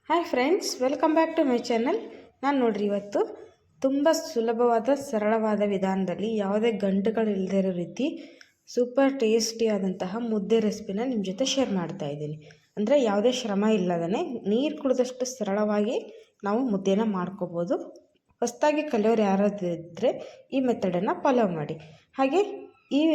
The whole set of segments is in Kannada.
Hi friends, welcome back to my channel. ನಾನು ನೋಡ್ರಿ ಇವತ್ತು ತುಂಬ ಸುಲಭವಾದ ಸರಳವಾದ ವಿಧಾನದಲ್ಲಿ ಯಾವುದೇ ಗಂಟುಗಳಿಲ್ಲದೆ ಇರೋ ರೀತಿ ಸೂಪರ್ ಟೇಸ್ಟಿ ಆದಂತಹ ಮುದ್ದೆ ರೆಸಿಪಿನ ನಿಮ್ಮ ಜೊತೆ ಶೇರ್ ಮಾಡ್ತಾ ಇದ್ದೀನಿ. ಅಂದರೆ ಯಾವುದೇ ಶ್ರಮ ಇಲ್ಲದೇ ನೀರು ಕುಡಿದಷ್ಟು ಸರಳವಾಗಿ ನಾವು ಮುದ್ದೆನ ಮಾಡ್ಕೋಬೋದು. ಹೊಸದಾಗಿ ಕಲಿಯೋರು ಯಾರಾದರೂ ಇದ್ದರೆ ಈ ಮೆಥಡನ್ನು ಫಾಲೋ ಮಾಡಿ. ಹಾಗೆ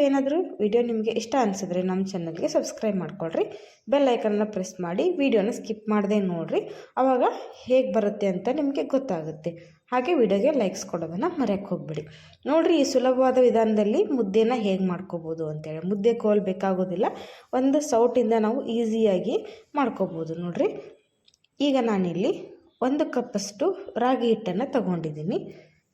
ಏನಾದರೂ ವಿಡಿಯೋ ನಿಮಗೆ ಇಷ್ಟ ಅನಿಸಿದ್ರೆ ನಮ್ಮ ಚಾನಲ್ಗೆ ಸಬ್ಸ್ಕ್ರೈಬ್ ಮಾಡ್ಕೊಳ್ರಿ, ಬೆಲ್ ಐಕನ್ನ ಪ್ರೆಸ್ ಮಾಡಿ ವಿಡಿಯೋನ ಸ್ಕಿಪ್ ಮಾಡದೆ ನೋಡಿರಿ. ಆವಾಗ ಹೇಗೆ ಬರುತ್ತೆ ಅಂತ ನಿಮಗೆ ಗೊತ್ತಾಗುತ್ತೆ. ಹಾಗೆ ವಿಡಿಯೋಗೆ ಲೈಕ್ಸ್ ಕೊಡೋದನ್ನು ಮರೆಯೋಕ್ಕೆ ಹೋಗ್ಬಿಡಿ. ನೋಡಿರಿ, ಈ ಸುಲಭವಾದ ವಿಧಾನದಲ್ಲಿ ಮುದ್ದೆನ ಹೇಗೆ ಮಾಡ್ಕೋಬೋದು ಅಂತೇಳಿ. ಮುದ್ದೆ ಕೋಲ್ ಬೇಕಾಗೋದಿಲ್ಲ, ಒಂದು ಸೌಟಿಂದ ನಾವು ಈಸಿಯಾಗಿ ಮಾಡ್ಕೋಬೋದು. ನೋಡಿರಿ, ಈಗ ನಾನಿಲ್ಲಿ 1 ಕಪ್ಪಷ್ಟು ರಾಗಿ ಹಿಟ್ಟನ್ನು ತಗೊಂಡಿದ್ದೀನಿ.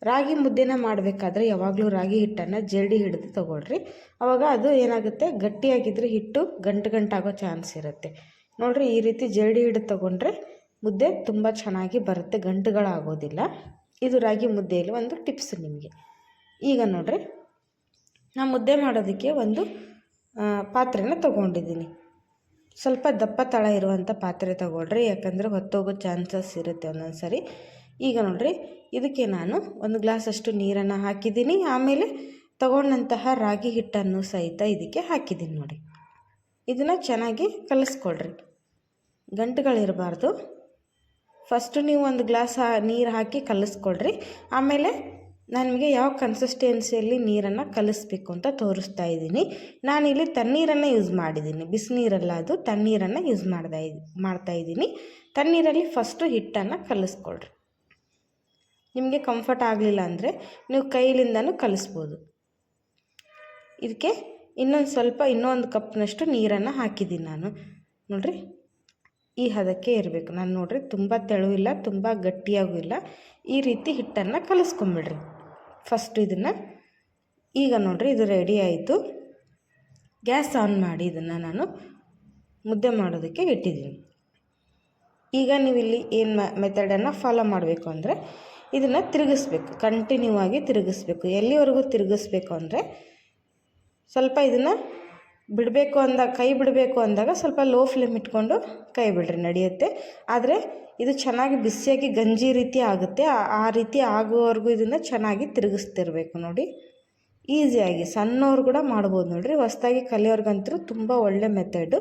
ರಾಗಿ ಮುದ್ದೆನ ಮಾಡಬೇಕಾದ್ರೆ ಯಾವಾಗಲೂ ರಾಗಿ ಹಿಟ್ಟನ್ನು ಜರಡಿ ಹಿಡಿದು ತೊಗೊಳ್ರಿ. ಆವಾಗ ಅದು ಏನಾಗುತ್ತೆ, ಗಟ್ಟಿಯಾಗಿದ್ದರೆ ಹಿಟ್ಟು ಗಂಟಾಗೋ ಚಾನ್ಸ್ ಇರುತ್ತೆ. ನೋಡಿರಿ, ಈ ರೀತಿ ಜರಡಿ ಹಿಡಿದು ತೊಗೊಂಡ್ರೆ ಮುದ್ದೆ ತುಂಬ ಚೆನ್ನಾಗಿ ಬರುತ್ತೆ, ಗಂಟುಗಳಾಗೋದಿಲ್ಲ. ಇದು ರಾಗಿ ಮುದ್ದೆಯಲ್ಲಿ ಒಂದು ಟಿಪ್ಸ್ ನಿಮಗೆ. ಈಗ ನೋಡಿರಿ, ನಾನು ಮುದ್ದೆ ಮಾಡೋದಕ್ಕೆ ಒಂದು ಪಾತ್ರೆನ ತೊಗೊಂಡಿದ್ದೀನಿ. ಸ್ವಲ್ಪ ದಪ್ಪ ತಳ ಇರುವಂಥ ಪಾತ್ರೆ ತೊಗೊಳ್ರಿ, ಯಾಕಂದರೆ ಹೊತ್ತೋಗೋ ಚಾನ್ಸಸ್ ಇರುತ್ತೆ ಒಂದೊಂದು ಸರಿ. ಈಗ ನೋಡಿರಿ, ಇದಕ್ಕೆ ನಾನು 1 ಗ್ಲಾಸಷ್ಟು ನೀರನ್ನು ಹಾಕಿದ್ದೀನಿ. ಆಮೇಲೆ ತಗೊಂಡಂತಹ ರಾಗಿ ಹಿಟ್ಟನ್ನು ಸಹಿತ ಇದಕ್ಕೆ ಹಾಕಿದ್ದೀನಿ. ನೋಡಿ, ಇದನ್ನು ಚೆನ್ನಾಗಿ ಕಲಿಸ್ಕೊಳ್ರಿ, ಗಂಟುಗಳಿರಬಾರ್ದು. ಫಸ್ಟು ನೀವು 1 ಗ್ಲಾಸ್ ನೀರು ಹಾಕಿ ಕಲಿಸ್ಕೊಳ್ರಿ. ಆಮೇಲೆ ನಾನು ನಿಮಗೆ ಯಾವ ಕನ್ಸಿಸ್ಟೆನ್ಸಿಯಲ್ಲಿ ನೀರನ್ನು ಕಲಿಸ್ಬೇಕು ಅಂತ ತೋರಿಸ್ತಾ ಇದ್ದೀನಿ. ನಾನಿಲ್ಲಿ ತಣ್ಣೀರನ್ನು ಯೂಸ್ ಮಾಡಿದ್ದೀನಿ, ಬಿಸಿನೀರಲ್ಲ, ಅದು ತಣ್ಣೀರನ್ನು ಯೂಸ್ ಮಾಡ್ತಾ ಇದ್ದೀನಿ. ತಣ್ಣೀರಲ್ಲಿ ಫಸ್ಟು ಹಿಟ್ಟನ್ನು ಕಲಿಸ್ಕೊಳ್ರಿ. ನಿಮಗೆ ಕಂಫರ್ಟ್ ಆಗಲಿಲ್ಲ ಅಂದರೆ ನೀವು ಕೈಲಿಂದನೂ ಕಲಿಸ್ಬೋದು. ಇದಕ್ಕೆ ಇನ್ನೊಂದು ಕಪ್ನಷ್ಟು ನೀರನ್ನು ಹಾಕಿದ್ದೀನಿ ನಾನು. ನೋಡಿರಿ, ಈ ಹದಕ್ಕೆ ಇರಬೇಕು. ನಾನು ನೋಡಿರಿ, ತುಂಬ ತೆಳು ಇಲ್ಲ, ತುಂಬ ಗಟ್ಟಿಯಾಗೂ ಇಲ್ಲ. ಈ ರೀತಿ ಹಿಟ್ಟನ್ನು ಕಲಿಸ್ಕೊಂಬಿಡ್ರಿ ಫಸ್ಟು ಇದನ್ನು. ಈಗ ನೋಡಿರಿ, ಇದು ರೆಡಿ ಆಯಿತು. ಗ್ಯಾಸ್ ಆನ್ ಮಾಡಿ ಇದನ್ನು ನಾನು ಮುದ್ದೆ ಮಾಡೋದಕ್ಕೆ ಇಟ್ಟಿದ್ದೀನಿ. ಈಗ ನೀವು ಇಲ್ಲಿ ಏನು ಮೆಥಡನ್ನು ಫಾಲೋ ಮಾಡಬೇಕು ಅಂದರೆ, ಇದನ್ನು ತಿರುಗಿಸ್ಬೇಕು, ಕಂಟಿನ್ಯೂ ಆಗಿ ತಿರುಗಿಸ್ಬೇಕು. ಎಲ್ಲಿವರೆಗೂ ತಿರುಗಿಸ್ಬೇಕು ಅಂದರೆ, ಸ್ವಲ್ಪ ಇದನ್ನು ಕೈ ಬಿಡಬೇಕು ಅಂದಾಗ ಸ್ವಲ್ಪ ಲೋ ಫ್ಲೇಮ್ ಇಟ್ಕೊಂಡು ಕೈ ಬಿಡ್ರಿ, ನಡೆಯುತ್ತೆ. ಆದರೆ ಇದು ಚೆನ್ನಾಗಿ ಬಿಸಿಯಾಗಿ ಗಂಜಿ ರೀತಿ ಆಗುತ್ತೆ. ಆ ರೀತಿ ಆಗುವವರೆಗೂ ಇದನ್ನು ಚೆನ್ನಾಗಿ ತಿರುಗಿಸ್ತಿರ್ಬೇಕು. ನೋಡಿ, ಈಸಿಯಾಗಿ ಸಣ್ಣವ್ರು ಕೂಡ ಮಾಡ್ಬೋದು. ನೋಡಿರಿ, ಹೊಸದಾಗಿ ಕಲಿಯೋರ್ಗಂತೂ ತುಂಬ ಒಳ್ಳೆ ಮೆಥಡು.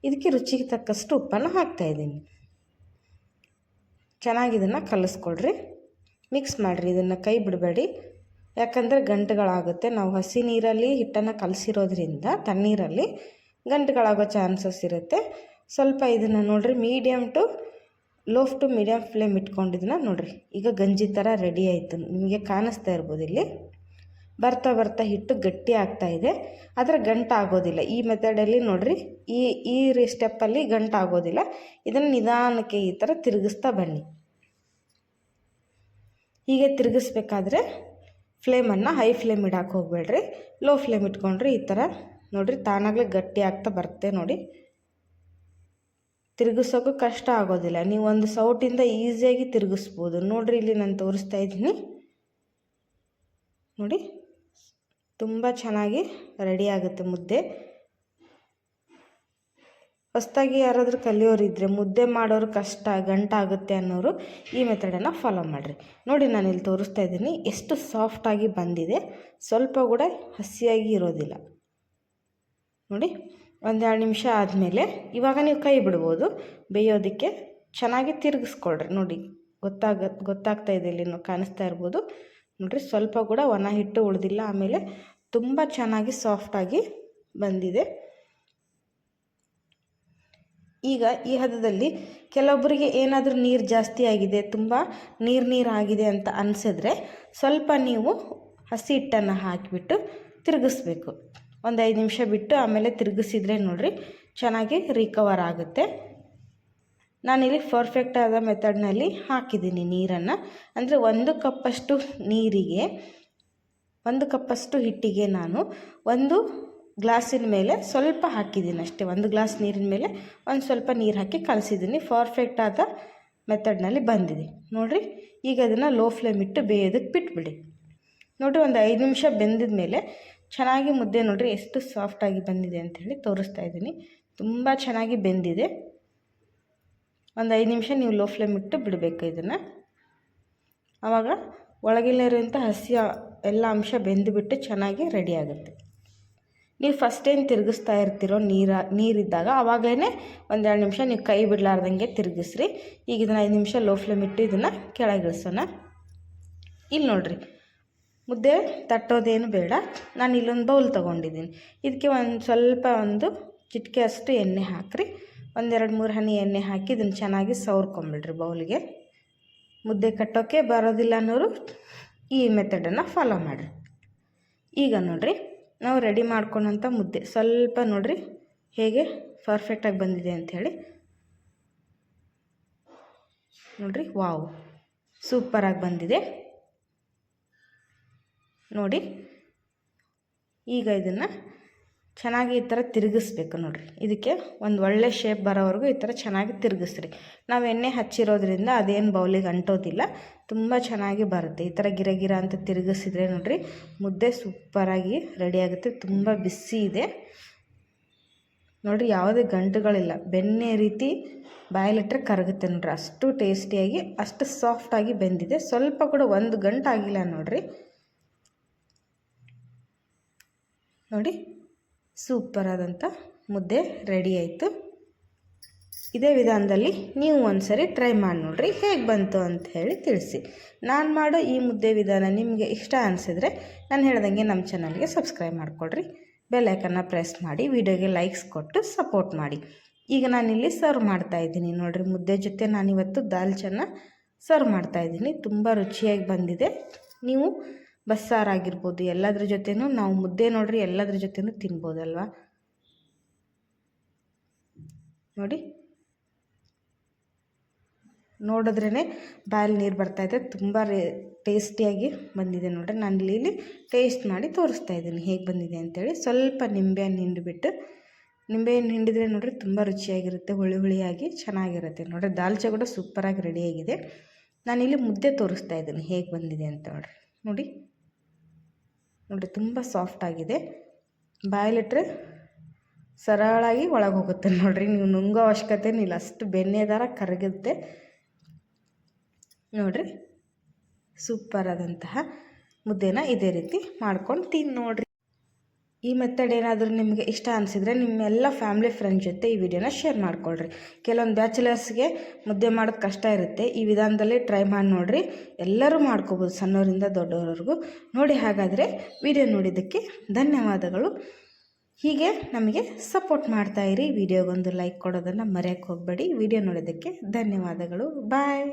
ಇದಕ್ಕೆ ರುಚಿಗೆ ತಕ್ಕಷ್ಟು ಉಪ್ಪನ್ನು ಹಾಕ್ತಾಯಿದ್ದೀನಿ. ಚೆನ್ನಾಗಿ ಇದನ್ನು ಕಲಿಸ್ಕೊಳ್ರಿ, ಮಿಕ್ಸ್ ಮಾಡಿರಿ. ಇದನ್ನು ಕೈ ಬಿಡಬೇಡಿ, ಯಾಕಂದರೆ ಗಂಟುಗಳಾಗುತ್ತೆ. ನಾವು ಹಸಿ ನೀರಲ್ಲಿ ಹಿಟ್ಟನ್ನು ಕಲಸಿರೋದ್ರಿಂದ ತಣ್ಣೀರಲ್ಲಿ ಗಂಟುಗಳಾಗೋ ಚಾನ್ಸಸ್ ಇರುತ್ತೆ. ಸ್ವಲ್ಪ ಇದನ್ನು ನೋಡಿರಿ, ಲೋ ಟು ಮೀಡಿಯಮ್ ಫ್ಲೇಮ್ ಇಟ್ಕೊಂಡಿದ್ದನ್ನ ನೋಡಿರಿ. ಈಗ ಗಂಜಿ ಥರ ರೆಡಿ ಆಯಿತು, ನಿಮಗೆ ಕಾಣಿಸ್ತಾ ಇರ್ಬೋದು. ಇಲ್ಲಿ ಬರ್ತಾ ಹಿಟ್ಟು ಗಟ್ಟಿ ಆಗ್ತಾಯಿದೆ, ಆದರೆ ಗಂಟಾಗೋದಿಲ್ಲ. ಈ ಮೆಥಡಲ್ಲಿ ನೋಡಿರಿ, ಈ ಸ್ಟೆಪ್ಪಲ್ಲಿ ಗಂಟಾಗೋದಿಲ್ಲ. ಇದನ್ನು ನಿಧಾನಕ್ಕೆ ಈ ಥರ ತಿರುಗಿಸ್ತಾ ಬನ್ನಿ. ಹೀಗೆ ತಿರುಗಿಸ್ಬೇಕಾದ್ರೆ ಫ್ಲೇಮನ್ನು ಹೈ ಫ್ಲೇಮ್ ಇಡಕ್ಕೆ ಹೋಗಬೇಡ್ರಿ, ಲೋ ಫ್ಲೇಮ್ ಇಟ್ಕೊಂಡ್ರಿ. ಈ ಥರ ನೋಡಿರಿ, ತಾನಾಗಲೇ ಗಟ್ಟಿ ಆಗ್ತಾ ಬರುತ್ತೆ. ನೋಡಿ, ತಿರುಗಿಸೋಕ್ಕೂ ಕಷ್ಟ ಆಗೋದಿಲ್ಲ. ನೀವು ಒಂದು ಸೌಟಿಂದ ಈಸಿಯಾಗಿ ತಿರುಗಿಸ್ಬೋದು. ನೋಡಿರಿ, ಇಲ್ಲಿ ನಾನು ತೋರಿಸ್ತಾ ಇದ್ದೀನಿ. ನೋಡಿ, ತುಂಬ ಚೆನ್ನಾಗಿ ರೆಡಿ ಆಗುತ್ತೆ ಮುದ್ದೆ. ಹೊಸದಾಗಿ ಯಾರಾದರೂ ಕಲಿಯೋರಿದ್ದರೆ, ಮುದ್ದೆ ಮಾಡೋರು ಕಷ್ಟ, ಗಂಟಾಗುತ್ತೆ ಅನ್ನೋರು ಈ ಮೆಥಡನ್ನು ಫಾಲೋ ಮಾಡಿರಿ. ನೋಡಿ, ನಾನಿಲ್ಲಿ ತೋರಿಸ್ತಾ ಇದ್ದೀನಿ ಎಷ್ಟು ಸಾಫ್ಟಾಗಿ ಬಂದಿದೆ, ಸ್ವಲ್ಪ ಕೂಡ ಹಸಿಯಾಗಿ ಇರೋದಿಲ್ಲ. ನೋಡಿ, 1-2 ನಿಮಿಷ ಆದಮೇಲೆ ಇವಾಗ ನೀವು ಕೈ ಬಿಡ್ಬೋದು ಬೇಯೋದಕ್ಕೆ. ಚೆನ್ನಾಗಿ ತಿರುಗಿಸ್ಕೊಳ್ರಿ. ನೋಡಿ, ಗೊತ್ತಾಗ್ತಾ ಇದೆ, ಇಲ್ಲಿ ಕಾಣಿಸ್ತಾ ಇರ್ಬೋದು. ನೋಡಿರಿ, ಸ್ವಲ್ಪ ಕೂಡ ಒಣ ಹಿಟ್ಟು ಉಳಿದಿಲ್ಲ. ಆಮೇಲೆ ತುಂಬ ಚೆನ್ನಾಗಿ ಸಾಫ್ಟಾಗಿ ಬಂದಿದೆ. ಈಗ ಈ ಹದದಲ್ಲಿ ಕೆಲವೊಬ್ಬರಿಗೆ ಏನಾದರೂ ನೀರು ಜಾಸ್ತಿ ಆಗಿದೆ, ತುಂಬ ನೀರಾಗಿದೆ ಅಂತ ಅನಿಸಿದ್ರೆ ಸ್ವಲ್ಪ ನೀವು ಹಸಿ ಹಿಟ್ಟನ್ನು ಹಾಕಿಬಿಟ್ಟು ತಿರುಗಿಸ್ಬೇಕು. 1-5 ನಿಮಿಷ ಬಿಟ್ಟು ಆಮೇಲೆ ತಿರುಗಿಸಿದ್ರೆ ನೋಡಿರಿ, ಚೆನ್ನಾಗಿ ರಿಕವರ್ ಆಗುತ್ತೆ. ನಾನಿಲ್ಲಿ ಪರ್ಫೆಕ್ಟ್ ಆದ ಮೆಥಡ್ನಲ್ಲಿ ಹಾಕಿದ್ದೀನಿ ನೀರನ್ನು. ಅಂದರೆ 1 ಕಪ್ಪಷ್ಟು ನೀರಿಗೆ 1 ಕಪ್ಪಷ್ಟು ಹಿಟ್ಟಿಗೆ ನಾನು 1 ಗ್ಲಾಸಿನ ಮೇಲೆ ಸ್ವಲ್ಪ ಹಾಕಿದ್ದೀನಿ ಅಷ್ಟೇ. 1 ಗ್ಲಾಸ್ ನೀರಿನ ಮೇಲೆ ಒಂದು ಸ್ವಲ್ಪ ನೀರು ಹಾಕಿ ಕಲಸಿದ್ದೀನಿ. ಪರ್ಫೆಕ್ಟ್ ಆದ ಮೆಥಡ್ನಲ್ಲಿ ಬಂದಿದೆ. ನೋಡಿರಿ, ಈಗ ಅದನ್ನು ಲೋ ಫ್ಲೇಮ್ ಇಟ್ಟು ಬೇಯೋದಕ್ಕೆ ಬಿಟ್ಬಿಡಿ. ನೋಡಿರಿ, 5 ನಿಮಿಷ ಬೆಂದಿದ ಮೇಲೆ ಚೆನ್ನಾಗಿ ಮುದ್ದೆ ನೋಡಿರಿ ಎಷ್ಟು ಸಾಫ್ಟಾಗಿ ಬಂದಿದೆ ಅಂಥೇಳಿ ತೋರಿಸ್ತಾ ಇದ್ದೀನಿ. ತುಂಬ ಚೆನ್ನಾಗಿ ಬೆಂದಿದೆ. ಒಂದು 5 ನಿಮಿಷ ನೀವು ಲೋ ಫ್ಲೇಮ್ ಇಟ್ಟು ಬಿಡಬೇಕು ಇದನ್ನು. ಆವಾಗ ಒಳಗಿಲ್ಲಿರುವಂಥ ಹಸಿ ಎಲ್ಲ ಅಂಶ ಬೆಂದುಬಿಟ್ಟು ಚೆನ್ನಾಗಿ ರೆಡಿ ಆಗುತ್ತೆ. ನೀವು ಫಸ್ಟ್ ಏನು ತಿರುಗಿಸ್ತಾ ಇರ್ತೀರೋ ನೀರಿದ್ದಾಗ ಆವಾಗಲೇ 1-2 ನಿಮಿಷ ನೀವು ಕೈ ಬಿಡಲಾರ್ದಂಗೆ ತಿರುಗಿಸ್ರಿ. ಈಗ ಇದನ್ನು 5 ನಿಮಿಷ ಲೋ ಫ್ಲೇಮ್ ಇಟ್ಟು ಇದನ್ನು ಕೆಳಗಿಳಿಸೋಣ. ಇಲ್ಲಿ ನೋಡಿರಿ, ಮುದ್ದೆ ತಟ್ಟೋದೇನು ಬೇಡ. ನಾನು ಇಲ್ಲೊಂದು ಬೌಲ್ ತೊಗೊಂಡಿದ್ದೀನಿ. ಇದಕ್ಕೆ ಒಂದು ಚಿಟಿಕೆ ಅಷ್ಟು ಎಣ್ಣೆ ಹಾಕಿರಿ. 1-2-3 ಹನಿ ಎಣ್ಣೆ ಹಾಕಿ ಇದನ್ನು ಚೆನ್ನಾಗಿ ಸವರ್ಕೊಂಬಿಡ್ರಿ ಬೌಲಿಗೆ. ಮುದ್ದೆ ಕಟ್ಟೋಕ್ಕೆ ಬರೋದಿಲ್ಲ ಅನ್ನೋರು ಈ ಮೆಥಡನ್ನು ಫಾಲೋ ಮಾಡಿರಿ. ಈಗ ನೋಡಿರಿ, ನಾವು ರೆಡಿ ಮಾಡ್ಕೊಂಡಂಥ ಮುದ್ದೆ ಸ್ವಲ್ಪ ನೋಡಿರಿ ಹೇಗೆ ಪರ್ಫೆಕ್ಟಾಗಿ ಬಂದಿದೆ ಅಂಥೇಳಿ. ನೋಡಿರಿ, ವಾವ್, ಸೂಪರಾಗಿ ಬಂದಿದೆ ನೋಡಿ. ಈಗ ಇದನ್ನು ಚೆನ್ನಾಗಿ ಈ ಥರ ತಿರುಗಿಸ್ಬೇಕು ನೋಡಿರಿ. ಇದಕ್ಕೆ ಒಂದು ಒಳ್ಳೆ ಶೇಪ್ ಬರೋವರೆಗೂ ಈ ಥರ ಚೆನ್ನಾಗಿ ತಿರುಗಿಸ್ರಿ. ನಾವು ಎಣ್ಣೆ ಹಚ್ಚಿರೋದ್ರಿಂದ ಅದೇನು ಬೌಲಿಗೆ ಅಂಟೋದಿಲ್ಲ, ತುಂಬ ಚೆನ್ನಾಗಿ ಬರುತ್ತೆ. ಈ ಥರ ಗಿರ ಅಂತ ತಿರುಗಿಸಿದ್ರೆ ನೋಡಿರಿ ಮುದ್ದೆ ಸೂಪರಾಗಿ ರೆಡಿಯಾಗುತ್ತೆ. ತುಂಬ ಬಿಸಿ ಇದೆ ನೋಡಿರಿ, ಯಾವುದೇ ಗಂಟುಗಳಿಲ್ಲ. ಬೆಣ್ಣೆ ರೀತಿ ಬಾಯಲ್ಲಿಟ್ಟರೆ ಕರಗುತ್ತೆ ನೋಡಿರಿ. ಅಷ್ಟು ಟೇಸ್ಟಿಯಾಗಿ ಅಷ್ಟು ಸಾಫ್ಟಾಗಿ ಬೆಂದಿದೆ. ಸ್ವಲ್ಪ ಕೂಡ ಒಂದು ಗಂಟು ಆಗಿಲ್ಲ ನೋಡಿರಿ. ನೋಡಿ, ಸೂಪರಾದಂಥ ಮುದ್ದೆ ರೆಡಿ ಆಯಿತು. ಇದೇ ವಿಧಾನದಲ್ಲಿ ನೀವು ಒಂದ್ಸರಿ ಟ್ರೈ ಮಾಡಿ ನೋಡಿರಿ, ಹೇಗೆ ಬಂತು ಅಂತ ಹೇಳಿ ತಿಳಿಸಿ. ನಾನು ಮಾಡೋ ಈ ಮುದ್ದೆ ವಿಧಾನ ನಿಮಗೆ ಇಷ್ಟ ಅನಿಸಿದರೆ ನಾನು ಹೇಳ್ದಂಗೆ ನಮ್ಮ ಚಾನಲ್ಗೆ ಸಬ್ಸ್ಕ್ರೈಬ್ ಮಾಡಿಕೊಡ್ರಿ. ಬೆಲ್ ಐಕನ್ನ ಪ್ರೆಸ್ ಮಾಡಿ, ವಿಡಿಯೋಗೆ ಲೈಕ್ಸ್ ಕೊಟ್ಟು ಸಪೋರ್ಟ್ ಮಾಡಿ. ಈಗ ನಾನಿಲ್ಲಿ ಸರ್ವ್ ಮಾಡ್ತಾಯಿದ್ದೀನಿ ನೋಡಿರಿ. ಮುದ್ದೆ ಜೊತೆ ನಾನಿವತ್ತು ದಾಲ್ಚನ್ನ ಸರ್ವ್ ಮಾಡ್ತಾಯಿದ್ದೀನಿ. ತುಂಬ ರುಚಿಯಾಗಿ ಬಂದಿದೆ. ನೀವು ಬಸ್ಸಾರಾಗಿರ್ಬೋದು, ಎಲ್ಲದ್ರ ಜೊತೆನೂ ನಾವು ಮುದ್ದೆ ನೋಡಿರಿ ಎಲ್ಲದ್ರ ಜೊತೆನೂ ತಿನ್ಬೋದಲ್ವ. ನೋಡಿ, ನೋಡಿದ್ರೇ ಬಾಯಲ್ಲಿ ನೀರು ಬರ್ತಾಯಿದೆ. ತುಂಬ ಟೇಸ್ಟಿಯಾಗಿ ಬಂದಿದೆ ನೋಡಿರಿ. ನಾನು ಇಲ್ಲಿ ಟೇಸ್ಟ್ ಮಾಡಿ ತೋರಿಸ್ತಾ ಇದ್ದೀನಿ ಹೇಗೆ ಬಂದಿದೆ ಅಂಥೇಳಿ. ಸ್ವಲ್ಪ ನಿಂಬೆಹಣ್ಣು ಹಿಂಡಿಬಿಟ್ಟು, ನಿಂಬೆಹಣ್ಣು ಹಿಂಡಿದ್ರೆ ನೋಡಿರಿ ತುಂಬ ರುಚಿಯಾಗಿರುತ್ತೆ, ಹುಳಿಯಾಗಿ ಚೆನ್ನಾಗಿರುತ್ತೆ ನೋಡಿರಿ. ದಾಲ್ಚಾ ಕೂಡ ಸೂಪರಾಗಿ ರೆಡಿಯಾಗಿದೆ. ನಾನಿಲ್ಲಿ ಮುದ್ದೆ ತೋರಿಸ್ತಾ ಇದ್ದೀನಿ ಹೇಗೆ ಬಂದಿದೆ ಅಂತ ನೋಡಿ. ತುಂಬ ಸಾಫ್ಟಾಗಿದೆ. ಬಾಯಲ್ಲಿಟ್ಟರೆ ಸರಳಾಗಿ ಒಳಗೆ ಹೋಗುತ್ತೆ ನೋಡಿರಿ. ನೀವು ನುಂಗೋ ಅವಶ್ಯಕತೆನೂ ಇಲ್ಲ, ಅಷ್ಟು ಬೆಣ್ಣೆ ಥರ ಕರಗುತ್ತೆ ನೋಡಿರಿ. ಸೂಪರಾದಂತಹ ಮುದ್ದೆನ ಇದೇ ರೀತಿ ಮಾಡ್ಕೊಂಡು ತಿಂದು ನೋಡಿರಿ. ಈ ಮೆಥಡ್ ಏನಾದರೂ ನಿಮಗೆ ಇಷ್ಟ ಅನಿಸಿದರೆ ನಿಮ್ಮೆಲ್ಲ ಫ್ಯಾಮಿಲಿ ಫ್ರೆಂಡ್ಸ್ ಜೊತೆ ಈ ವಿಡಿಯೋನ ಶೇರ್ ಮಾಡಿಕೊಳ್ರಿ. ಕೆಲವೊಂದು ಬ್ಯಾಚುಲರ್ಸ್ಗೆ ಮುದ್ದೆ ಮಾಡೋದು ಕಷ್ಟ ಇರುತ್ತೆ. ಈ ವಿಧಾನದಲ್ಲಿ ಟ್ರೈ ಮಾಡಿ ನೋಡಿರಿ, ಎಲ್ಲರೂ ಮಾಡ್ಕೋಬೋದು, ಸಣ್ಣವರಿಂದ ದೊಡ್ಡವರೆಗೂ. ನೋಡಿ, ಹಾಗಾದರೆ ವಿಡಿಯೋ ನೋಡಿದ್ದಕ್ಕೆ ಧನ್ಯವಾದಗಳು. ಹೀಗೆ ನಮಗೆ ಸಪೋರ್ಟ್ ಮಾಡ್ತಾಯಿರಿ. ವಿಡಿಯೋಗೊಂದು ಲೈಕ್ ಕೊಡೋದನ್ನು ಮರೆಯೋಕ್ಕೆ ಹೋಗಬೇಡಿ. ವಿಡಿಯೋ ನೋಡಿದ್ದಕ್ಕೆ ಧನ್ಯವಾದಗಳು. ಬಾಯ್.